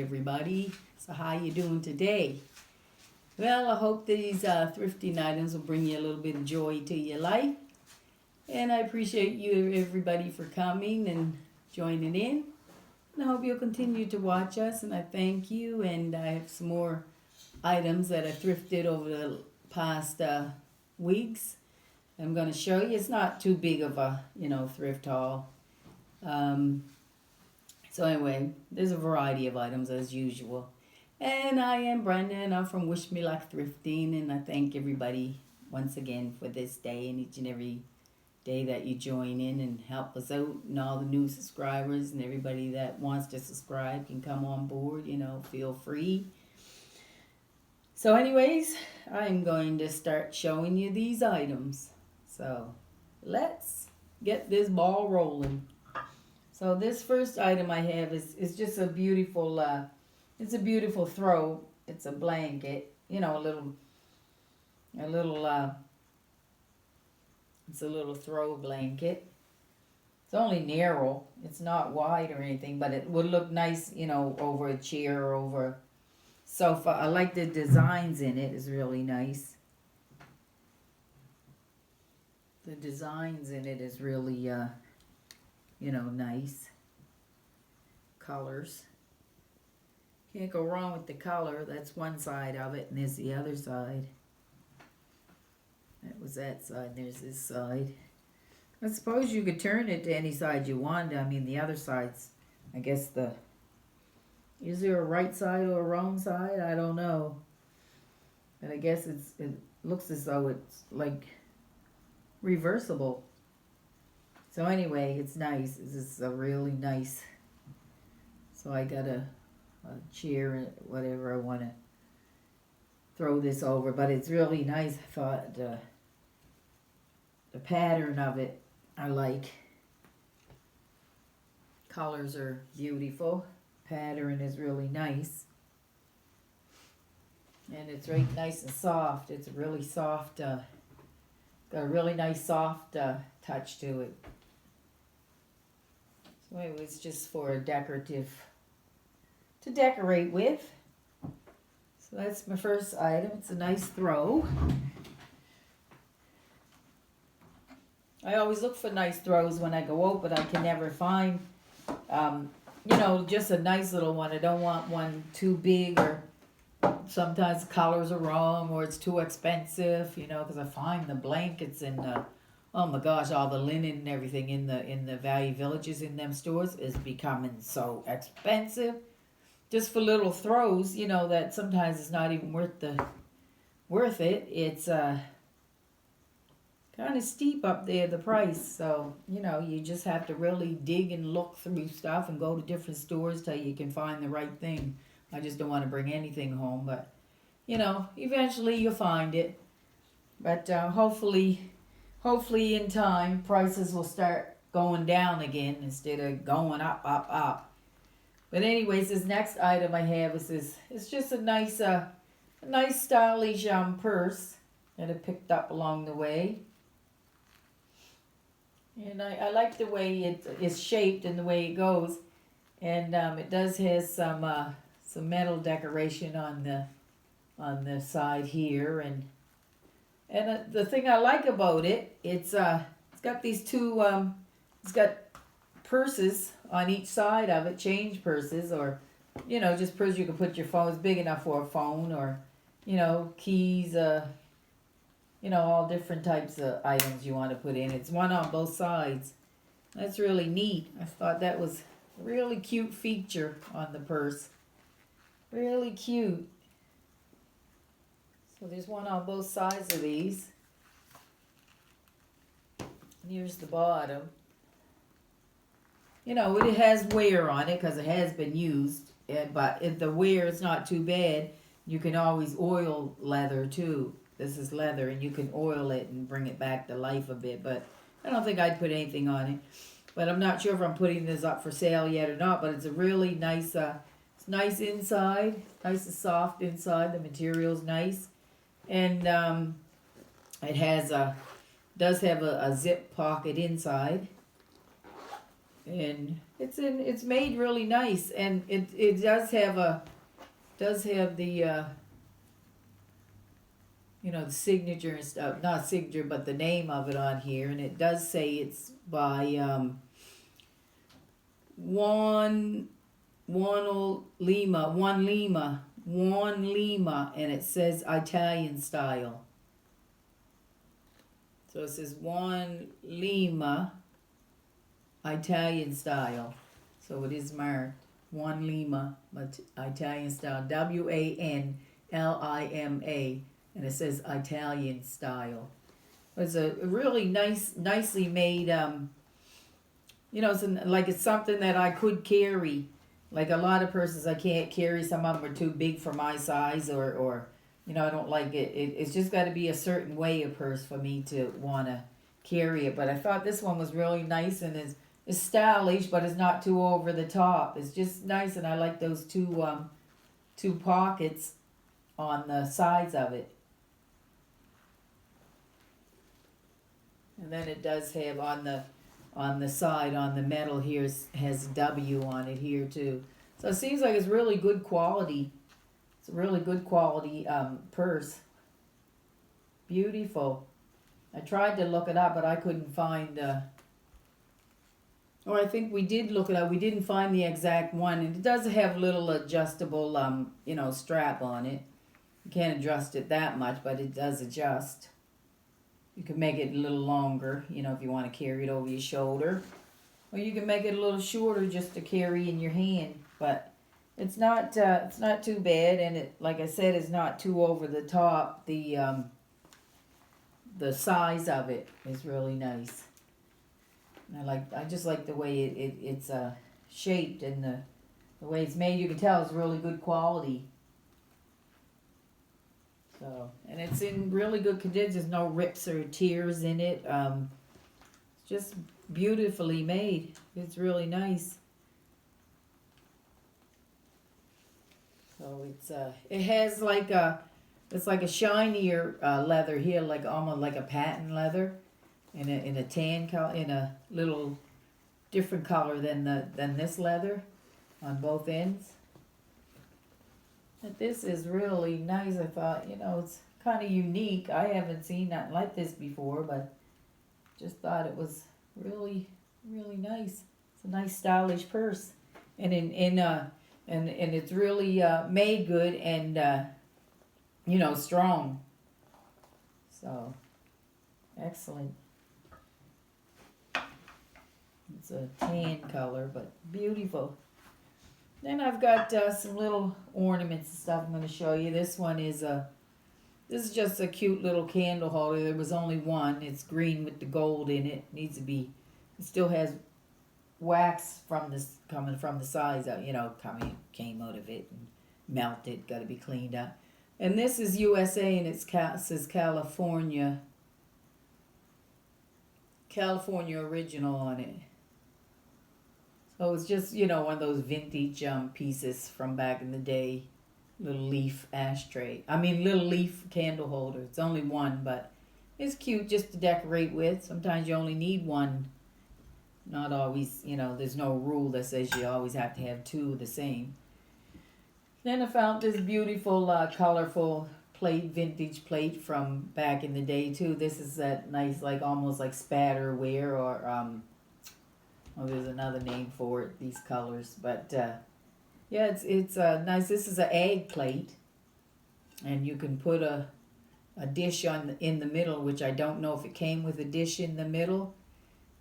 everybody. So how you doing today? Well, I hope these thrifting items will bring you a little bit of joy to your life. And I appreciate you everybody for coming and joining in. And I hope you'll continue to watch us, and I thank you. And I have some more items that I thrifted over the past weeks. I'm going to show you. It's not too big of a, thrift haul. So anyway, there's a variety of items as usual. And I am Brenda, and I'm from Wish Me Luck Thrifting, and I thank everybody once again for this day and each and every day that you join in and help us out, and all the new subscribers and everybody that wants to subscribe can come on board, feel free. So anyways, I'm going to start showing you these items. So let's get this ball rolling. So this first item I have is just a beautiful, it's a beautiful throw. It's a blanket, it's a little throw blanket. It's only narrow. It's not wide or anything, but it would look nice, over a chair or over a sofa. I like the designs in it. It's really nice. The designs in it is really, nice. Colors. Can't go wrong with the color. That's one side of it, and there's the other side. That was that side, there's this side. I suppose you could turn it to any side you want. I mean, the other side's, I guess is there a right side or a wrong side? I don't know. But I guess it looks as though it's like reversible. So anyway, it's nice. It's a really nice. So I got a chair, whatever I want to throw this over, but it's really nice. I thought the pattern of it I like. Colors are beautiful. Pattern is really nice. And it's right nice and soft. It's a really soft, got a really nice soft touch to it. So it was just for to decorate with. So that's my first item. It's a nice throw. I always look for nice throws when I go out, but I can never find, just a nice little one. I don't want one too big, or sometimes the colors are wrong, or it's too expensive, because I find the blankets and oh my gosh, all the linen and everything in the Value Villages in them stores is becoming so expensive. Just for little throws, that sometimes it's not even worth it. It's kind of steep up there, the price. So, you just have to really dig and look through stuff and go to different stores till you can find the right thing. I just don't want to bring anything home, but, eventually you'll find it. But hopefully in time, prices will start going down again instead of going up. But anyways, this next item I have it's just a nice stylish purse that I picked up along the way. And I like the way it is shaped and the way it goes. And it does have some metal decoration on the side here. And the thing I like about it, it's got these two, it's got purses on each side of it, change purses, or, just purses you can put your phone. It's big enough for a phone, or, keys, all different types of items you want to put in. It's one on both sides. That's really neat. I thought that was a really cute feature on the purse. Really cute. So there's one on both sides of these. And here's the bottom. It has wear on it because it has been used. But if the wear is not too bad, you can always oil leather too. This is leather, and you can oil it and bring it back to life a bit. But I don't think I'd put anything on it. But I'm not sure if I'm putting this up for sale yet or not. But it's a really nice, it's nice inside. Nice and soft inside. The material's nice. And it does have a zip pocket inside. and it's made really nice, and it does have the the signature and stuff, not signature but the name of it on here, and it does say it's by Juan Lima, and it says Italian style. So it says Juan Lima Italian style. So it is marked Juan Lima Italian style, WANLIMA, and it says Italian style. It's a really nicely made. It's something that I could carry. Like a lot of purses I can't carry. Some of them are too big for my size, or I don't like it. It's just got to be a certain way of purse for me to want to carry it. But I thought this one was really nice, and is stylish, but it's not too over the top. It's just nice, and I like those two pockets on the sides of it. And then it does have on the side, on the metal here, has W on it here too. So it seems like it's really good quality. It's a really good quality purse. Beautiful. I tried to look it up, but I couldn't find. Or I think we did look it up. We didn't find the exact one, and it does have a little adjustable, strap on it. You can't adjust it that much, but it does adjust. You can make it a little longer, if you want to carry it over your shoulder. Or you can make it a little shorter just to carry in your hand. But it's not too bad, and it, like I said, is not too over the top. The size of it is really nice. And I just like the way it's shaped, and the way it's made. You can tell it's really good quality. So, and it's in really good condition. There's no rips or tears in it. It's just beautifully made. It's really nice. So it has it's like a shinier leather here, like almost like a patent leather, in a tan color, in a little different color than this leather on both ends. But this is really nice. I thought, it's kind of unique. I haven't seen nothing like this before, but just thought it was really, really nice. It's a nice stylish purse, and and it's really made good and strong. So excellent. It's a tan color, but beautiful. Then I've got some little ornaments and stuff I'm going to show you. This one is this is just a cute little candle holder. There was only one. It's green with the gold in it. It still has wax coming from the sides out, came out of it and melted. Got to be cleaned up. And this is USA, and it says California original on it. So it's just, one of those vintage pieces from back in the day. Little leaf little leaf candle holder. It's only one, but it's cute just to decorate with. Sometimes you only need one. Not always, there's no rule that says you always have to have two of the same. Then I found this beautiful, colorful vintage plate from back in the day too. This is that nice, almost like spatterware, or there's another name for it, these colors. But yeah, it's nice. This is an egg plate, and you can put a dish in the middle, which I don't know if it came with a dish in the middle,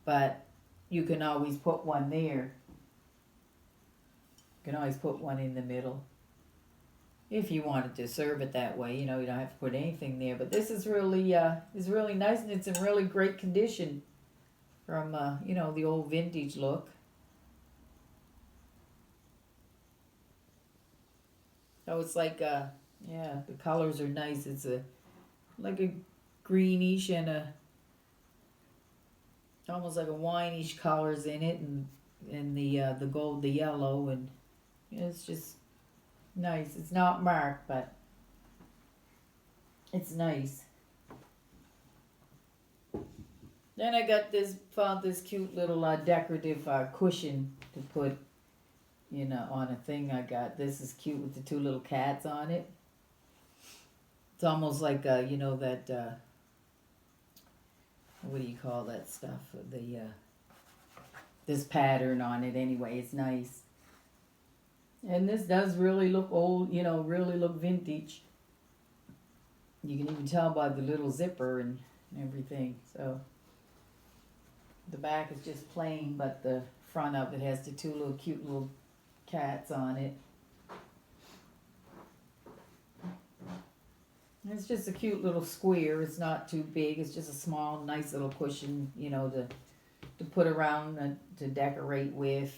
but you can always put one there. You can always put one in the middle if you wanted to serve it that way. You don't have to put anything there. But this is really nice, and it's in really great condition from the old vintage look. So it's the colors are nice. It's like a greenish and almost like a wineish colors in it, and the gold, the yellow, and it's just nice. It's not marked, but it's nice. Then I got found this cute little decorative cushion to put, on a thing I got. This is cute with the two little cats on it. It's almost like, that, what do you call that stuff? This pattern on it anyway. It's nice. And this does really look old, really look vintage. You can even tell by the little zipper and everything. So the back is just plain, but the front of it has the two little cute little cats on it. It's just a cute little square. It's not too big. It's just a small, nice little cushion, to put around and to decorate with.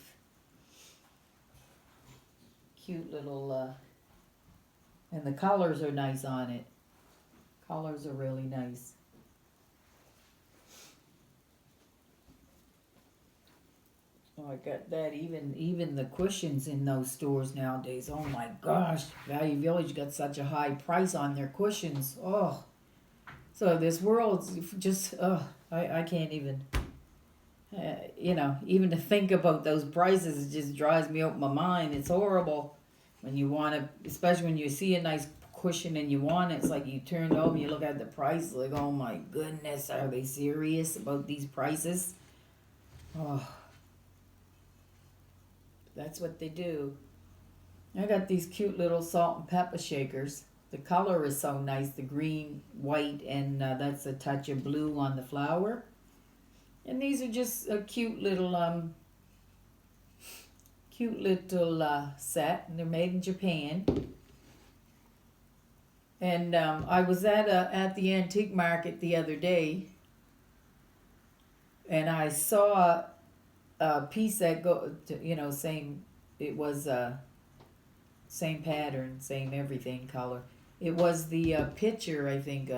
Cute little, and the colors are nice on it. Colors are really nice. Oh, I got that. Even the cushions in those stores nowadays. Oh my gosh, Value Village got such a high price on their cushions. Oh, so this world's just I can't even. Even to think about those prices, it just drives me out my mind. It's horrible when you want to, especially when you see a nice cushion and you want it. It's like you turn over, you look at the price, like, oh my goodness, are they serious about these prices? Oh, that's what they do. I got these cute little salt and pepper shakers. The color is so nice, the green, white, and that's a touch of blue on the flower. And these are just a cute little set, and they're made in Japan. And I was at the antique market the other day, and I saw a piece that same. It was same pattern, same everything color. It was the pitcher, I think.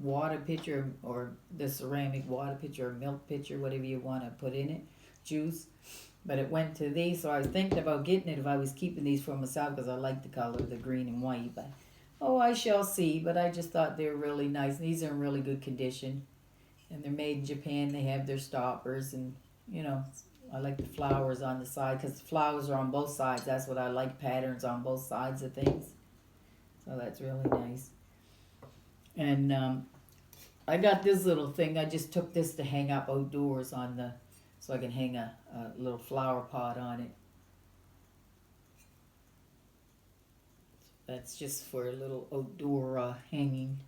Water pitcher or the ceramic water pitcher or milk pitcher, whatever you want to put in it, juice. But it went to these, so I was thinking about getting it if I was keeping these for myself because I like the color, the green and white. But I shall see. But I just thought they were really nice. These are in really good condition, and they're made in Japan. They have their stoppers, and I like the flowers on the side because the flowers are on both sides. That's what I like, patterns on both sides of things. So that's really nice. And I got this little thing. I just took this to hang up outdoors so I can hang a little flower pot on it. That's just for a little outdoor hanging.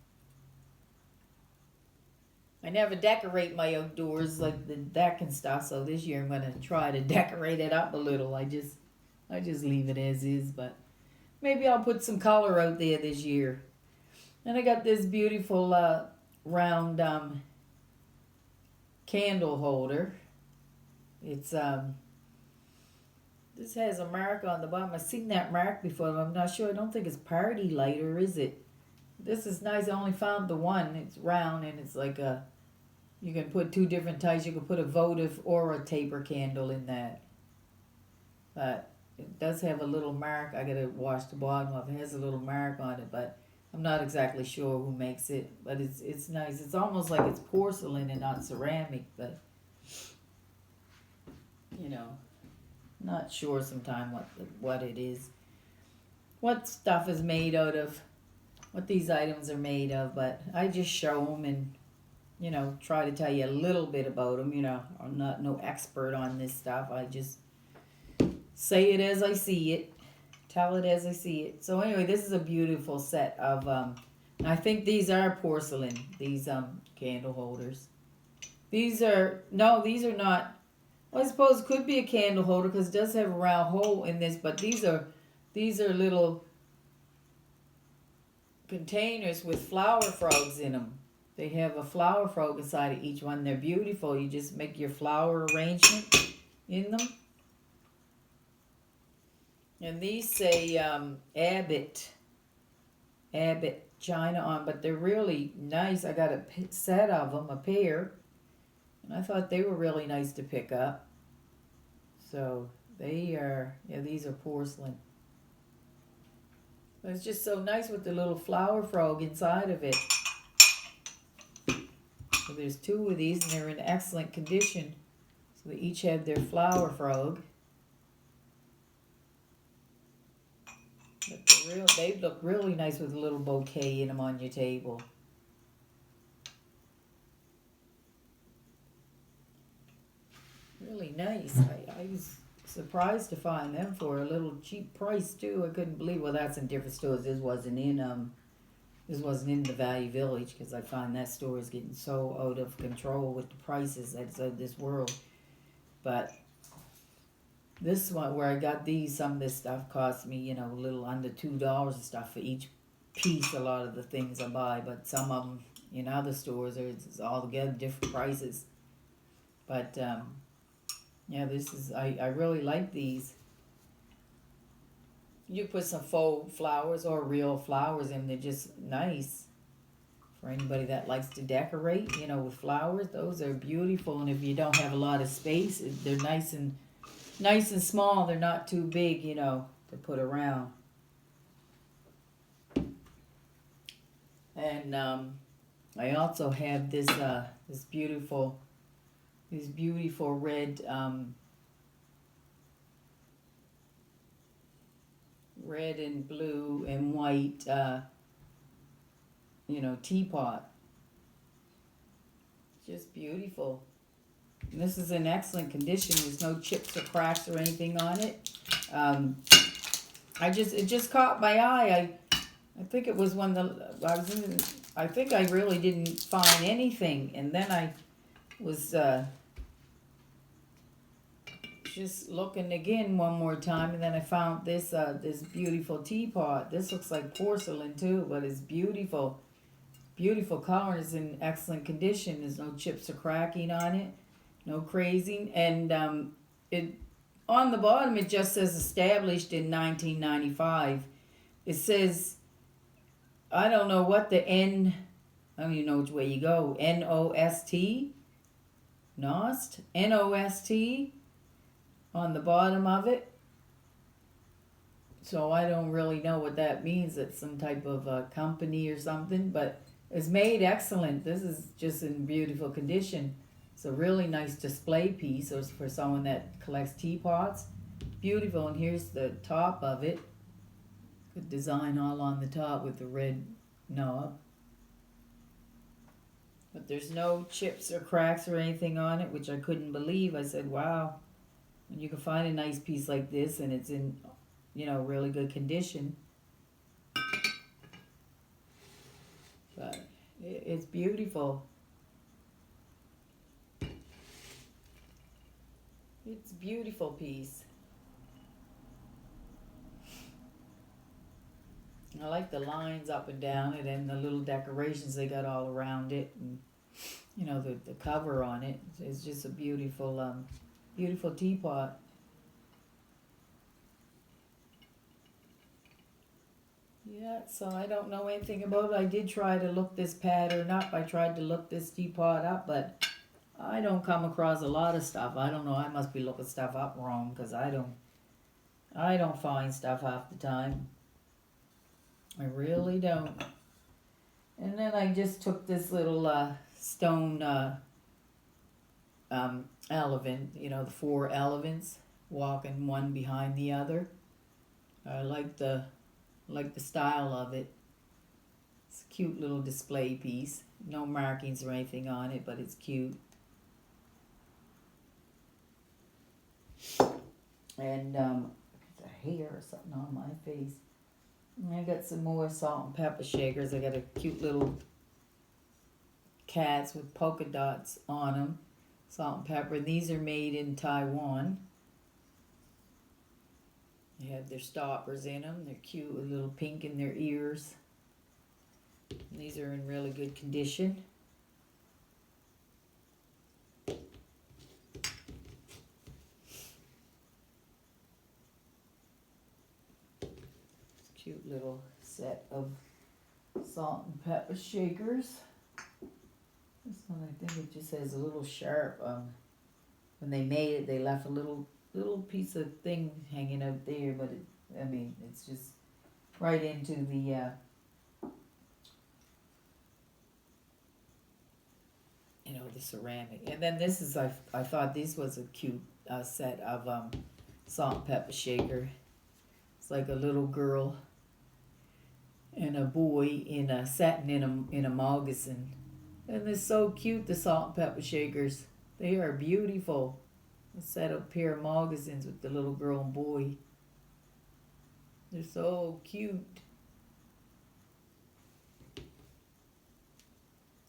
I never decorate my outdoors like the deck and stuff, so this year I'm going to try to decorate it up a little. I just leave it as is, but maybe I'll put some color out there this year. And I got this beautiful round candle holder. It's this has a mark on the bottom. I've seen that mark before, but I'm not sure. I don't think it's party lighter, is it? This is nice. I only found the one. It's round and it's like you can put two different types. You can put a votive or a taper candle in that. But it does have a little mark. I gotta wash the bottom off. It has a little mark on it, but I'm not exactly sure who makes it, but it's nice. It's almost like it's porcelain and not ceramic, but not sure sometimes what it is. What stuff is made out of, what these items are made of, but I just show them and, try to tell you a little bit about them. I'm not no expert on this stuff. I just say it as I see it. Tell it as I see it. So anyway, this is a beautiful set of, I think these are porcelain, these candle holders. These are not, well, I suppose it could be a candle holder because it does have a round hole in this, but these are little containers with flower frogs in them. They have a flower frog inside of each one. They're beautiful. You just make your flower arrangement in them. And these say Abbott China on, but they're really nice. I got a set of them, a pair, and I thought they were really nice to pick up. So they are, these are porcelain. But it's just so nice with the little flower frog inside of it. So there's two of these, and they're in excellent condition. So they each have their flower frog. But they look really nice with a little bouquet in them on your table. Really nice. I was surprised to find them for a little cheap price too. I couldn't believe. Well, that's in different stores. This wasn't in the Value Village, because I find that store is getting so out of control with the prices that's of this world. But this one where I got these, some of this stuff cost me, a little under $2 and stuff for each piece. A lot of the things I buy, but some of them in other stores it's altogether different prices. But yeah, I really like these. You put some faux flowers or real flowers in, they're just nice. For anybody that likes to decorate, with flowers, those are beautiful. And if you don't have a lot of space, they're nice and small. They're not too big, to put around. And I also have this beautiful red red and blue and white teapot. Just beautiful. And this is in excellent condition. There's no chips or cracks or anything on it. It just caught my eye. I think it was when I think I really didn't find anything, and then I was just looking again one more time, and then I found this beautiful teapot. This looks like porcelain too, but it's beautiful. Beautiful color. It's in excellent condition. There's no chips or cracking on it, no crazing, and it on the bottom it just says established in 1995. It says, I don't know what the N. I don't even know which way you go. N-O-S-T? Nost? N-O-S-T? On the bottom of it. So I don't really know what that means. It's some type of company or something, but it's made excellent. This is just in beautiful condition. It's a really nice display piece for someone that collects teapots. Beautiful. And here's the top of it. Good design all on the top with the red knob. But there's no chips or cracks or anything on it, which I couldn't believe. I said, wow. And you can find a nice piece like this, and it's in, really good condition. But it's beautiful. It's a beautiful piece. I like the lines up and down it, and the little decorations they got all around it, and the cover on it. It's just a beautiful beautiful teapot. Yeah, so I don't know anything about it. I did try to look this pattern up. I tried to look this teapot up, but I don't come across a lot of stuff. I don't know. I must be looking stuff up wrong, because I don't find stuff half the time. I really don't. And then I just took this little stone elephant, the 4 elephants walking one behind the other. I like the style of it. It's a cute little display piece. No markings or anything on it, but it's cute. And there's a hair or something on my face. And I got some more salt and pepper shakers. I got a cute little cats with polka dots on them. Salt and pepper. These are made in Taiwan. They have their stoppers in them. They're cute with a little pink in their ears. And these are in really good condition. Cute little set of salt and pepper shakers. This one, I think it just has a little sharp. When they made it, they left a little piece of thing hanging out there, but it's just right into the ceramic. And then this is, I thought this was a cute set of salt and pepper shaker. It's like a little girl and a boy in a satin in a moccasin. And they're so cute, the salt and pepper shakers. They are beautiful. A set of pair of moccasins with the little girl and boy. They're so cute.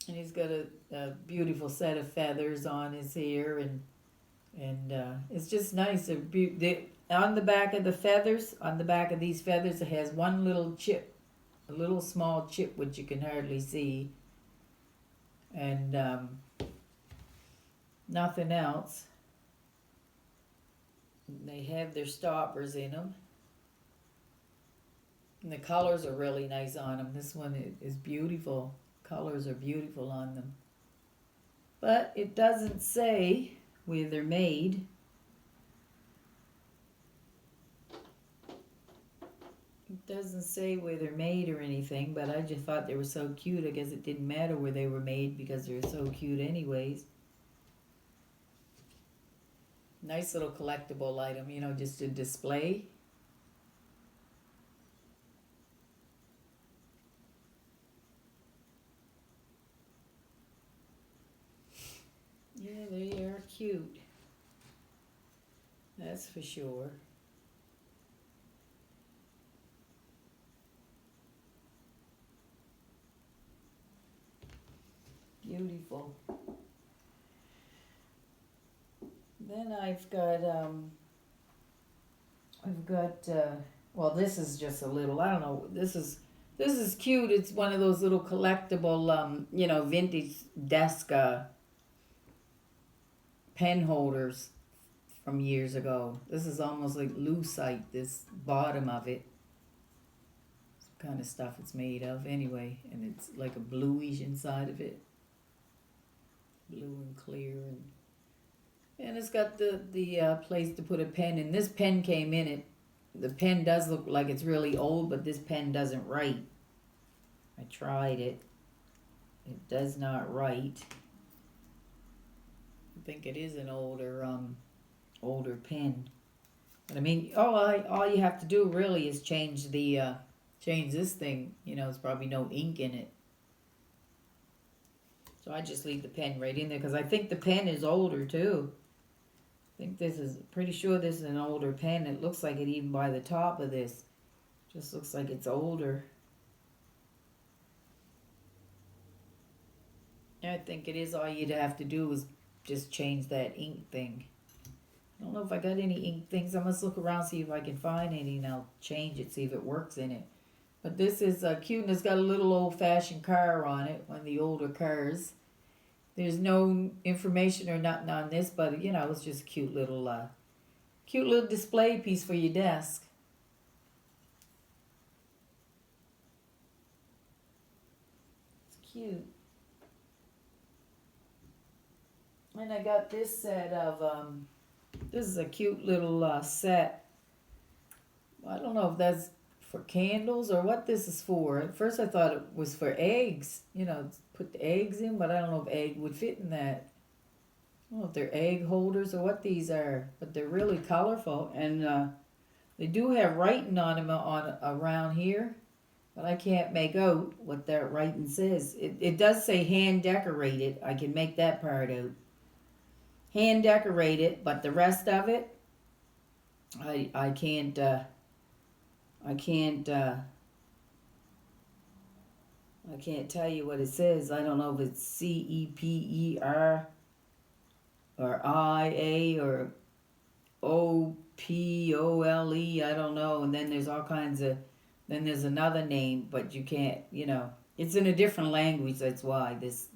And he's got a beautiful set of feathers on his hair, and it's just nice. On the back of the feathers, on the back of these feathers, it has one little chip, a little small chip which you can hardly see, and nothing else. They have their stoppers in them. And the colors are really nice on them. This one is beautiful. Colors are beautiful on them. But it doesn't say where they're made. It doesn't say where they're made or anything, but I just thought they were so cute. I guess it didn't matter where they were made because they were so cute anyways. Nice little collectible item, you know, just to display. Yeah, they are cute. That's for sure. Beautiful. Then I've got well, this is just a little, I don't know, this is cute. It's one of those little collectible you know, vintage desk pen holders from years ago. This is almost like lucite, this bottom of it. Some kind of stuff it's made of anyway, and it's like a bluish inside of it. Blue and clear, and it's got the place to put a pen in. This pen came in it. The pen does look like it's really old, but this pen doesn't write. I tried it. It does not write. I think it is an older pen. But I mean, all you have to do really is change this thing. You know, there's probably no ink in it. So I just leave the pen right in there because I think the pen is older too. I think pretty sure this is an older pen. It looks like it even by the top of this. Just looks like it's older. I think it is. All you'd have to do is just change that ink thing. I don't know if I got any ink things. I must look around, see if I can find any, and I'll change it, see if it works in it. But this is cute, and it's got a little old-fashioned car on it, one of the older cars. There's no information or nothing on this, but, you know, it's just a cute little display piece for your desk. It's cute. And I got this set of, this is a cute little set. I don't know if that's for candles or what this is for. At first I thought it was for eggs, you know, put the eggs in, but I don't know if egg would fit in that. I don't know if they're egg holders or what these are, but they're really colorful, and they do have writing on them around here, but I can't make out what that writing says. It does say hand decorated. I can make that part out. Hand decorated, but the rest of it, I can't tell you what it says. I don't know if it's CEPER or IA or OPOLE. I don't know. And then there's all kinds of, then there's another name, but you can't, you know, it's in a different language. That's why these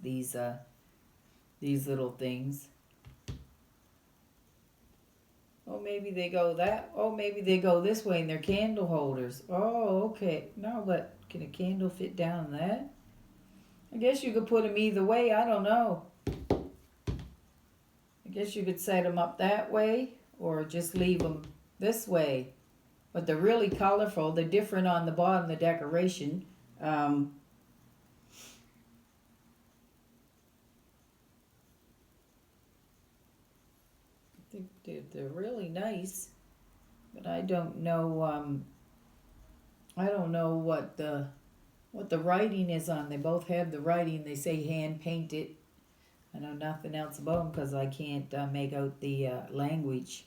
little things. Oh, maybe they go maybe they go this way and they're candle holders. Oh, okay. No, but can a candle fit down that? I guess you could put them either way. I don't know. I guess you could set them up that way or just leave them this way. But they're really colorful. They're different on the bottom, the decoration. they're really nice, but I don't know. I don't know what the writing is on. They both have the writing. They say hand painted. I know nothing else about them because I can't make out the language.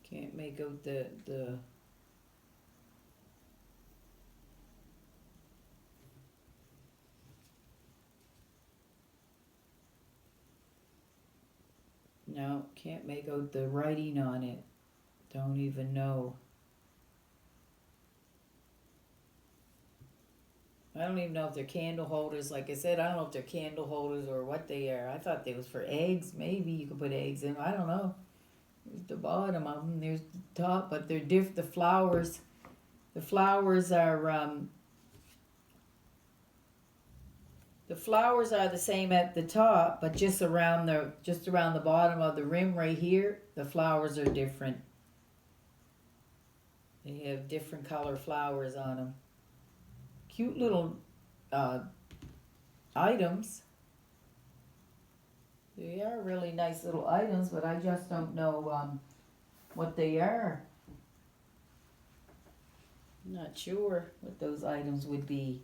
Can't make out the no, can't make out the writing on it. Don't even know. I don't even know if they're candle holders. Like I said, I don't know if they're candle holders or what they are. I thought they was for eggs. Maybe you could put eggs in. I don't know. There's the bottom of them. There's the top, but they're different. The flowers are the flowers are the same at the top, but just around the bottom of the rim right here, the flowers are different. They have different color flowers on them. Cute little items. They are really nice little items, but I just don't know what they are. I'm not sure what those items would be.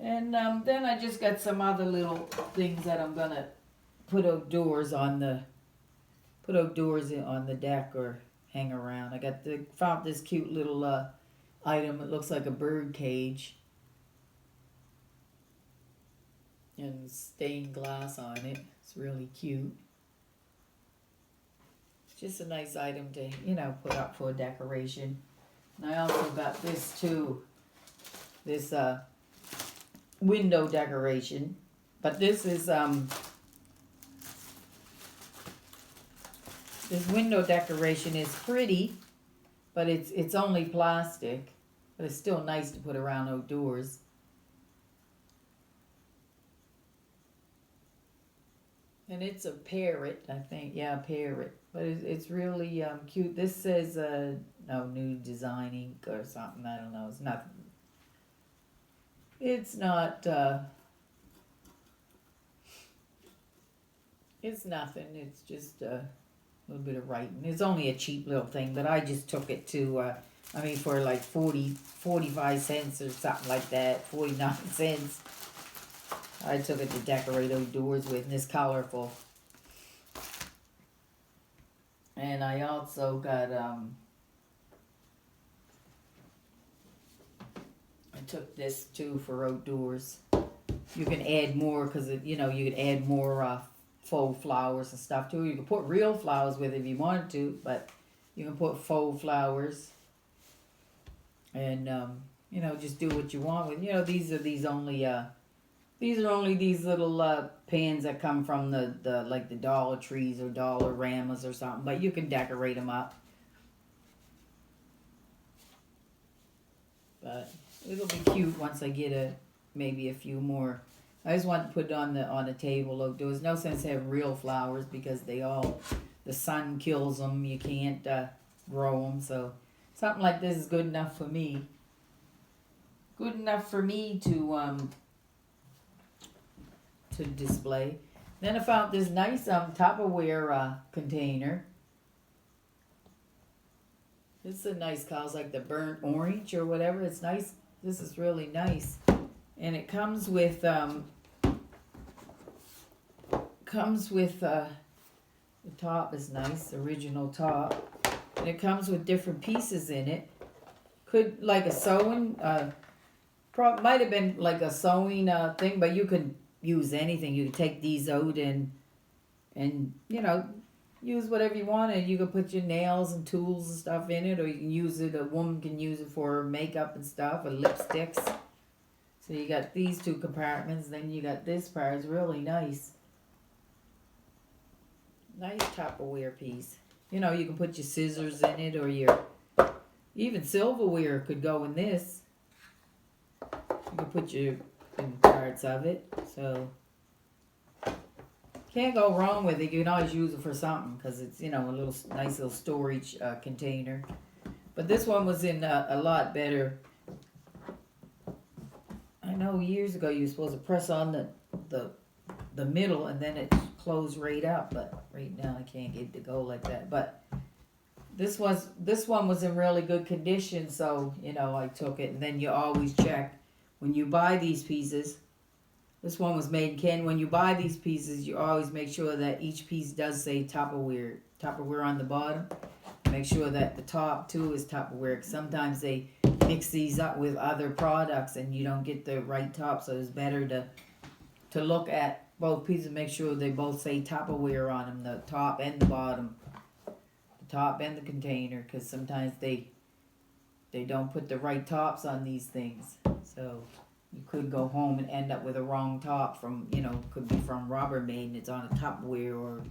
And then I just got some other little things that I'm gonna put outdoors on the deck or hang around. I found this cute little item. It looks like a bird cage and stained glass on it. It's really cute. It's just a nice item to put up for decoration. And I also got this too. This window decoration, but this window decoration is pretty, but it's only plastic, but it's still nice to put around outdoors. And it's a parrot, I think. Yeah, parrot, but it's really cute. This says no new designing or something. I don't know. It's nothing. It's not, it's nothing. It's just a little bit of writing. It's only a cheap little thing, but I just took it to, for like 45 cents or something like that, 49 cents. I took it to decorate outdoors with, and it's colorful. And I also got, I took this too for outdoors. You can add more because you can add more faux flowers and stuff too. You can put real flowers with it if you wanted to, but you can put faux flowers and just do what you want with. These are only these little pans that come from the like the Dollar Trees or Dollar-Ramas or something, but you can decorate them up. But it'll be cute once I get maybe a few more. I just want to put it on the table. There's no sense to have real flowers because the sun kills them. You can't grow them. So something like this is good enough for me. Good enough for me to display. Then I found this nice Tupperware container. This is a nice color. It's like the burnt orange or whatever. It's nice. This is really nice. And it comes with the top is nice, the original top. And it comes with different pieces in it. Could like a sewing might have been like a sewing thing, but you can use anything. You can take these out and use whatever you want, and you can put your nails and tools and stuff in it, or you can use it. A woman can use it for makeup and stuff, or lipsticks. So you got these two compartments. Then you got this part. It's really nice. Nice Tupperware piece. You can put your scissors in it, or even silverware could go in this. You can put your parts of it. So can't go wrong with it. You can always use it for something because it's a nice little storage container. But this one was in a lot better know years ago you were supposed to press on the the middle and then it closed right up, but right now I can't get it to go like that. But this one was in really good condition, so you know I took it. And then you always check when you buy these pieces. This one was made in Canada. When you buy these pieces, you always make sure that each piece does say Tupperware on the bottom. Make sure that the top too is Tupperware. 'Cause sometimes they mix these up with other products and you don't get the right top, so it's better to look at both pieces and make sure they both say Tupperware on them, the top and the bottom, the top and the container, because sometimes they don't put the right tops on these things. So you could go home and end up with a wrong top from, you know, could be from Rubbermaid and it's on a Tupperware, or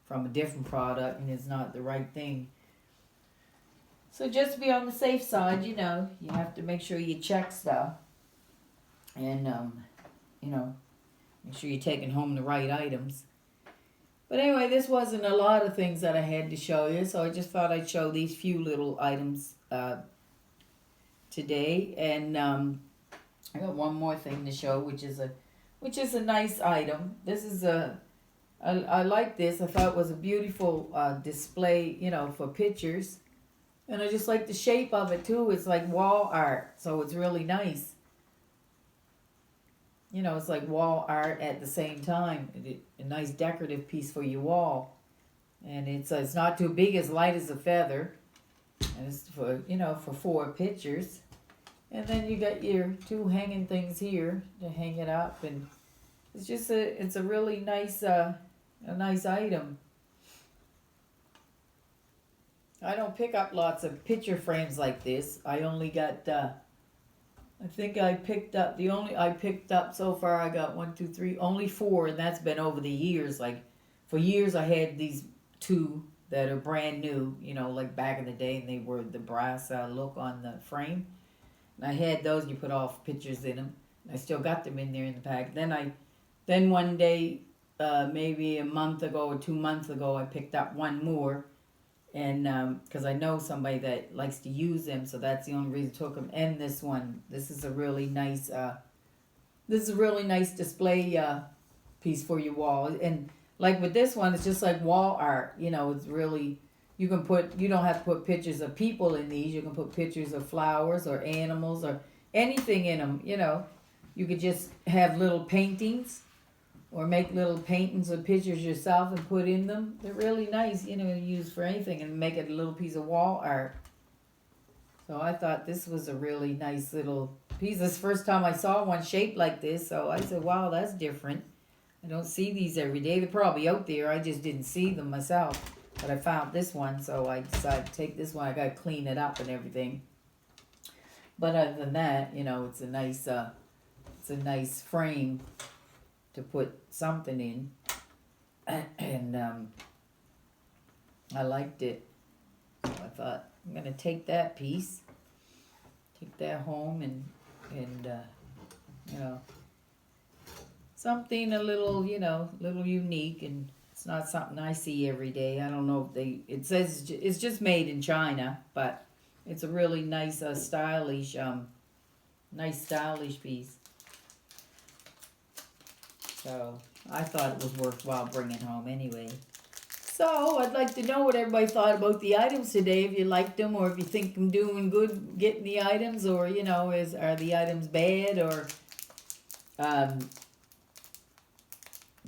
from a different product and it's not the right thing. So just to be on the safe side, you know, you have to make sure you check stuff. And, you know, make sure you're taking home the right items. But anyway, this wasn't a lot of things that I had to show you, so I just thought I'd show these few little items today. And I got one more thing to show, which is a nice item. This is I like this. I thought it was a beautiful display, you know, for pictures. And I just like the shape of it too. It's like wall art, so it's really nice. You know, it's like wall art at the same time. A nice decorative piece for your wall. And it's not too big, it's light as a feather. And it's for, you know, for 4 pictures. And then you got your 2 hanging things here to hang it up. And it's just it's a really nice, a nice item. I don't pick up lots of picture frames like this. I only got, I think I picked up, I picked up so far, I got 1, 2, 3, only 4, and that's been over the years. Like, for years I had these 2 that are brand new, you know, like back in the day, and they were the brass look on the frame. And I had those, and you put all pictures in them. I still got them in there in the pack. Then one day, maybe a month ago or 2 months ago, I picked up one more. And because I know somebody that likes to use them, so that's the only reason I took them. And this one, this is a really nice display piece for your wall. And like with this one, it's just like wall art. You know, it's really, you don't have to put pictures of people in these. You can put pictures of flowers or animals or anything in them. You know, you could just have little paintings. Or make little paintings of pictures yourself and put in them. They're really nice, you know, use for anything and make it a little piece of wall art. So I thought this was a really nice little piece. This is the first time I saw one shaped like this, so I said, wow, that's different. I don't see these every day. They're probably out there. I just didn't see them myself. But I found this one, so I decided to take this one. I got to clean it up and everything. But other than that, you know, it's a nice frame to put something in, and I liked it. So I thought I'm gonna take that piece, take that home, and you know, something a little, you know, little unique, and it's not something I see every day. I don't know if it says it's just made in China, but it's a really nice, stylish piece. So I thought it was worthwhile bringing home anyway. So I'd like to know what everybody thought about the items today. If you liked them, or if you think I'm doing good getting the items, or you know, are the items bad, or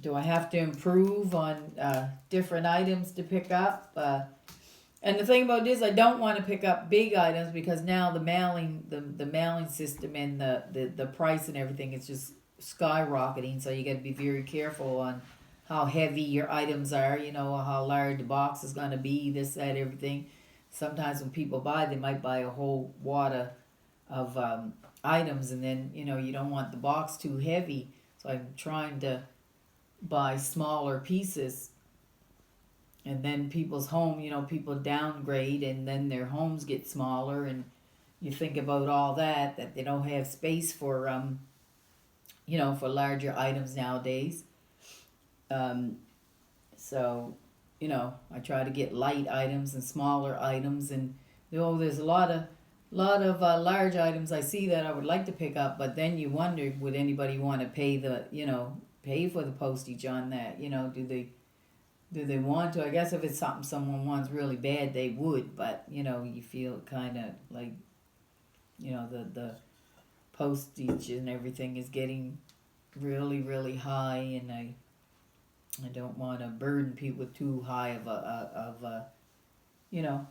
do I have to improve on different items to pick up? And the thing about this, I don't want to pick up big items because now the mailing system and the price and everything is just skyrocketing, so you got to be very careful on how heavy your items are, you know, how large the box is going to be, this, that, everything. Sometimes when people buy, they might buy a whole wad of items, and then, you know, you don't want the box too heavy, so I'm trying to buy smaller pieces. And then people's home, you know, people downgrade, and then their homes get smaller, and you think about all that they don't have space for you know, for larger items nowadays. So, you know, I try to get light items and smaller items, and you know, there's a lot of lot of large items I see that I would like to pick up, but then you wonder, would anybody want to pay pay for the postage on that? Do they want to? I guess if it's something someone wants really bad, they would, but you feel kind of like the postage and everything is getting really, really high, and I don't want to burden people with too high of a you know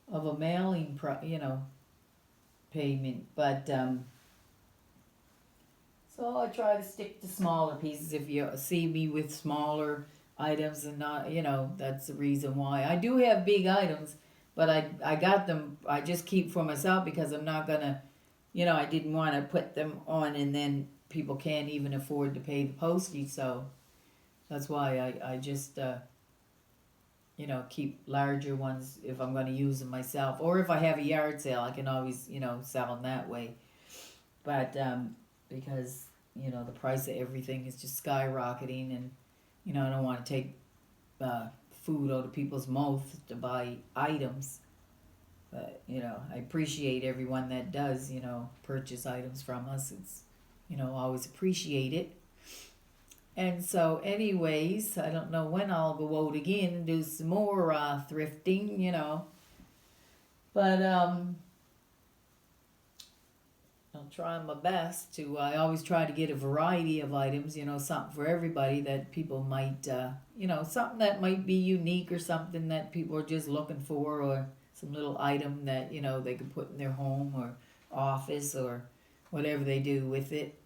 of a mailing payment, but so I try to stick to smaller pieces. If you see me with smaller items, and not, that's the reason why I do have big items, but I got them. I just keep for myself because I'm not gonna, I didn't want to put them on and then people can't even afford to pay the postage. So that's why I just keep larger ones if I'm going to use them myself, or if I have a yard sale, I can always sell them that way. But because the price of everything is just skyrocketing, and I don't want to take food out of people's mouths to buy items. But I appreciate everyone that does purchase items from us. It's always appreciate it. And so, anyways, I don't know when I'll go out again and do some more thrifting. But I'll try my best to. I always try to get a variety of items, something for everybody that people might, something that might be unique, or something that people are just looking for, or some little item that they can put in their home or office or whatever they do with it.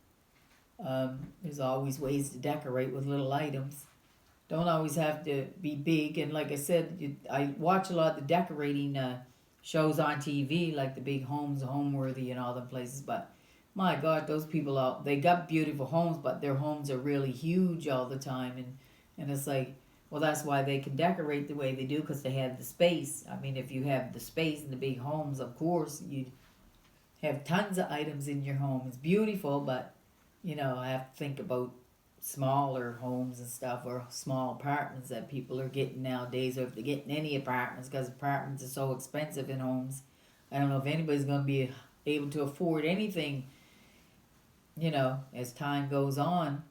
There's always ways to decorate with little items. Don't always have to be big. And like I said, I watch a lot of the decorating shows on TV, like the big homes, Homeworthy, and all them places. But my God, those people they got beautiful homes, but their homes are really huge all the time. And it's like, well, that's why they can decorate the way they do, because they have the space. I mean, if you have the space in the big homes, of course, you'd have tons of items in your home. It's beautiful, but I have to think about smaller homes and stuff, or small apartments that people are getting nowadays, or if they're getting any apartments, because apartments are so expensive in homes. I don't know if anybody's going to be able to afford anything, as time goes on.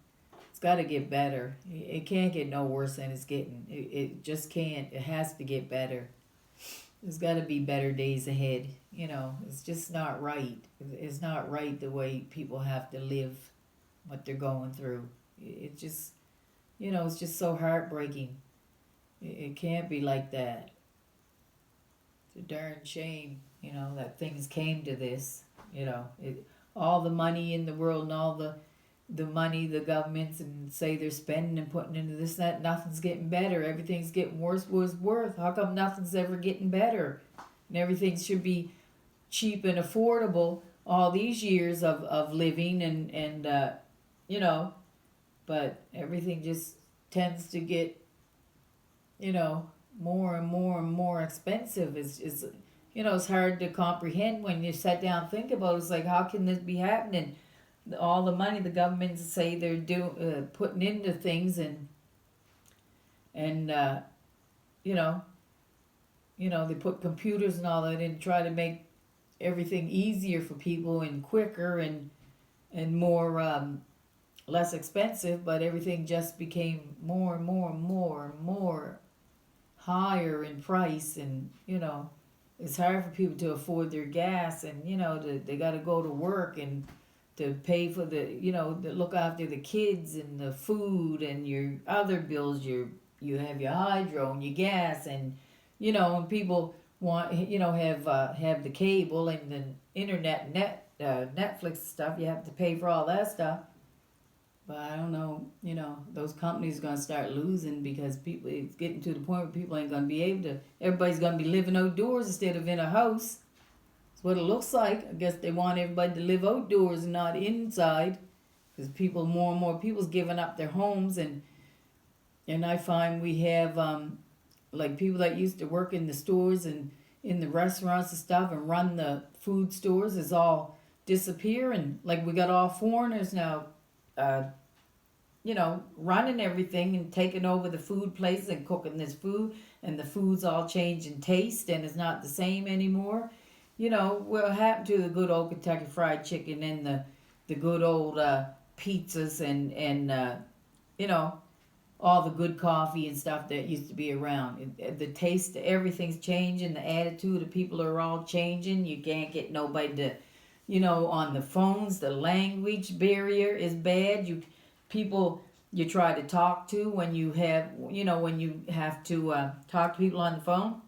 It's got to get better. It can't get no worse than it's getting. It just can't. It has to get better. There's got to be better days ahead. It's just not right. It's not right the way people have to live, what they're going through. It just, it's just so heartbreaking. It can't be like that. It's a darn shame, that things came to this. All the money in the world, and all the money the governments and say they're spending and putting into this, that, nothing's getting better. Everything's getting worse. How come nothing's ever getting better? And everything should be cheap and affordable all these years of living, and but everything just tends to get more and more and more expensive. It's hard to comprehend when you sit down and think about it. It's like, how can this be happening? All the money the governments say they're putting into things, and they put computers and all that in to try to make everything easier for people and quicker and more less expensive, but everything just became more and more and more and more higher in price. And it's hard for people to afford their gas, and they got to go to work and to pay for to look after the kids and the food and your other bills. You have your hydro and your gas, and and people want have the cable and the internet, Netflix stuff. You have to pay for all that stuff. But I don't know, those companies are going to start losing, because it's getting to the point where people ain't going to be able to, everybody's going to be living outdoors instead of in a house. That's what it looks like. I guess they want everybody to live outdoors and not inside, because more and more people's giving up their homes. And I find we have, like, people that used to work in the stores and in the restaurants and stuff and run the food stores is all disappearing. Like, we got all foreigners now, running everything and taking over the food places and cooking this food, and the food's all changing taste and it's not the same anymore. what happened to the good old Kentucky Fried Chicken and the good old pizzas and you know, all the good coffee and stuff that used to be around. The taste, everything's changing. The attitude of people are all changing. You can't get nobody to, on the phones. The language barrier is bad. People you try to talk to when you have, when you have to talk to people on the phone.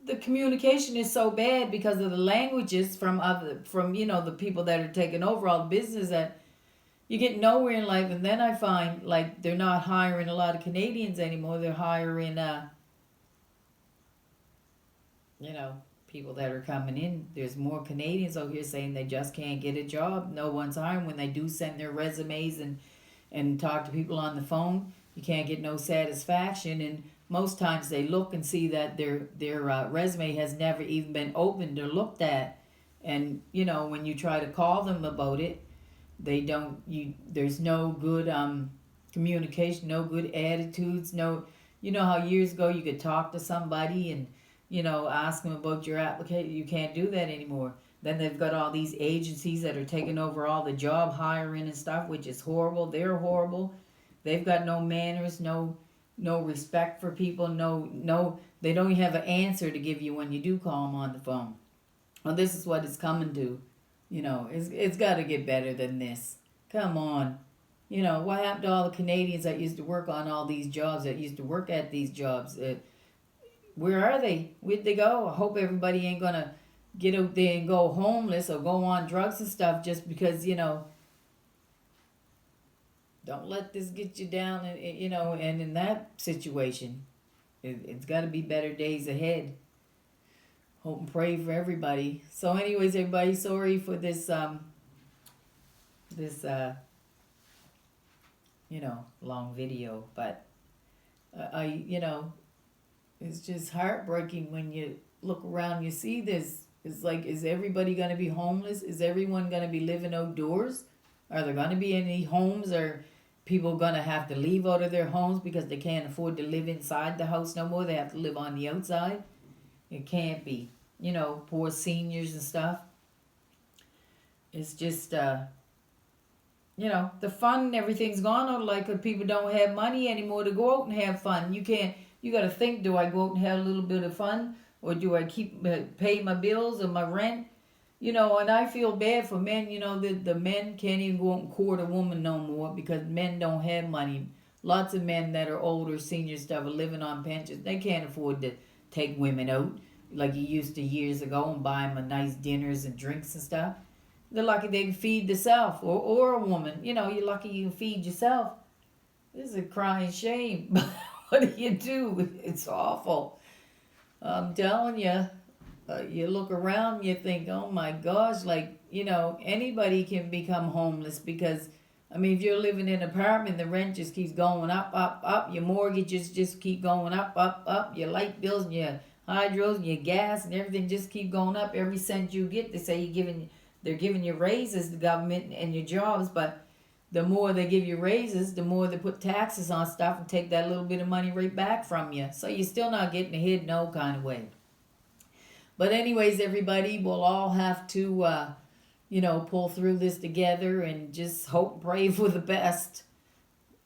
The communication is so bad because of the languages from the people that are taking over all the business that you get nowhere in life. And then I find like they're not hiring a lot of Canadians anymore. They're hiring people that are coming in. There's more Canadians over here saying they just can't get a job. No one's hiring. When they do send their resumes and talk to people on the phone, you can't get no satisfaction. And most times they look and see that their resume has never even been opened or looked at. And when you try to call them about it, they don't. There's no good communication, no good attitudes. No, how years ago you could talk to somebody and ask them about your application. You can't do that anymore. Then they've got all these agencies that are taking over all the job hiring and stuff, which is horrible. They're horrible. They've got no manners, no respect for people. No, they don't even have an answer to give you when you do call them on the phone. Well, this is what it's coming to. It's got to get better than this. Come on. What happened to all the Canadians that used to work on all these jobs, that used to work at these jobs? Where are they? Where'd they go? I hope everybody ain't going to get out there and go homeless or go on drugs and stuff just because, don't let this get you down, and in that situation, it's got to be better days ahead. Hope and pray for everybody. So anyways, everybody, sorry for this long video, but it's just heartbreaking when you look around, you see this. It's like, is everybody going to be homeless? Is everyone going to be living outdoors? Are there going to be any homes? Or people going to have to leave out of their homes because they can't afford to live inside the house no more? They have to live on the outside? It can't be. Poor seniors and stuff. It's just, the fun and everything's gone out. Like, people don't have money anymore to go out and have fun. You got to think, do I go out and have a little bit of fun? Or do I keep pay my bills or my rent? And I feel bad for men. The men can't even go out and court a woman no more because men don't have money. Lots of men that are older, senior stuff, are living on pensions. They can't afford to take women out like you used to years ago and buy them a nice dinners and drinks and stuff. They're lucky they can feed themselves or a woman. You're lucky you can feed yourself. This is a crying shame. What do you do? It's awful. I'm telling you. You look around and you think, oh my gosh, anybody can become homeless because, if you're living in an apartment, the rent just keeps going up, up, up. Your mortgages just keep going up, up, up. Your light bills and your hydros and your gas and everything just keep going up. Every cent you get, they say they're giving you raises, the government and your jobs, but the more they give you raises, the more they put taxes on stuff and take that little bit of money right back from you. So you're still not getting ahead no kind of way. But anyways, everybody, we'll all have to, pull through this together and just hope and pray for the best.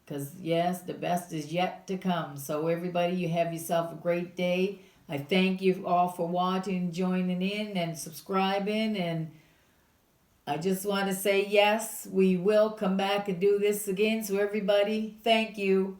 Because, yes, the best is yet to come. So everybody, you have yourself a great day. I thank you all for watching, joining in, and subscribing. And I just want to say, yes, we will come back and do this again. So everybody, thank you.